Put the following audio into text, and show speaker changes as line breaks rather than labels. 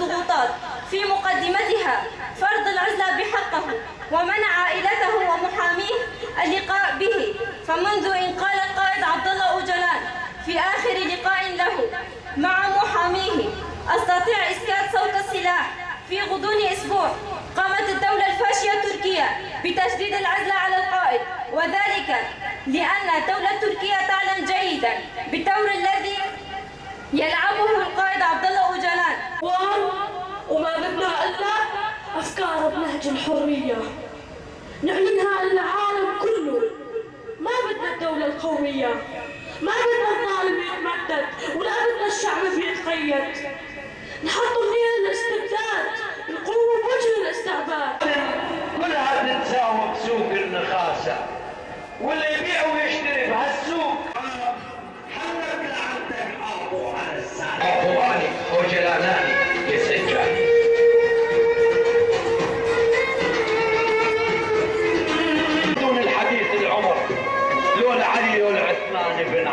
ضغوطات، في مقدمتها فرض العزلة بحقه، ومنع عائلته ومحاميه اللقاء به. فمنذ إن قال القائد عبد الله أوجلان في آخر لقاء له مع محاميه: أستطيع إسكات صوت السلاح في غضون أسبوع، قامت الدولة الفاشية تركيا بتشديد العزل على القائد، وذلك لأن الدولة التركية تعلم جيدا بالدور الذي يلعبه القائد عبد الله أوجلان.
وما بدنا إلا أفكار بنهج الحرية نعلنها للعالم كله. ما بدنا الدولة القومية، ما بدنا الظالم يتمدد، ولا بدنا الشعب يتقيد. نحط منين الاستبداد، نقوم بوجه الاستعباد.
كلها تتساوى بسوق النخاسة، واللي يبيع ويشتري بهالسوق حلك لعنتك أبو على الساعة. أخواني وجلالاني يسجل دون الحديث العمر لولا علي والعثمان بن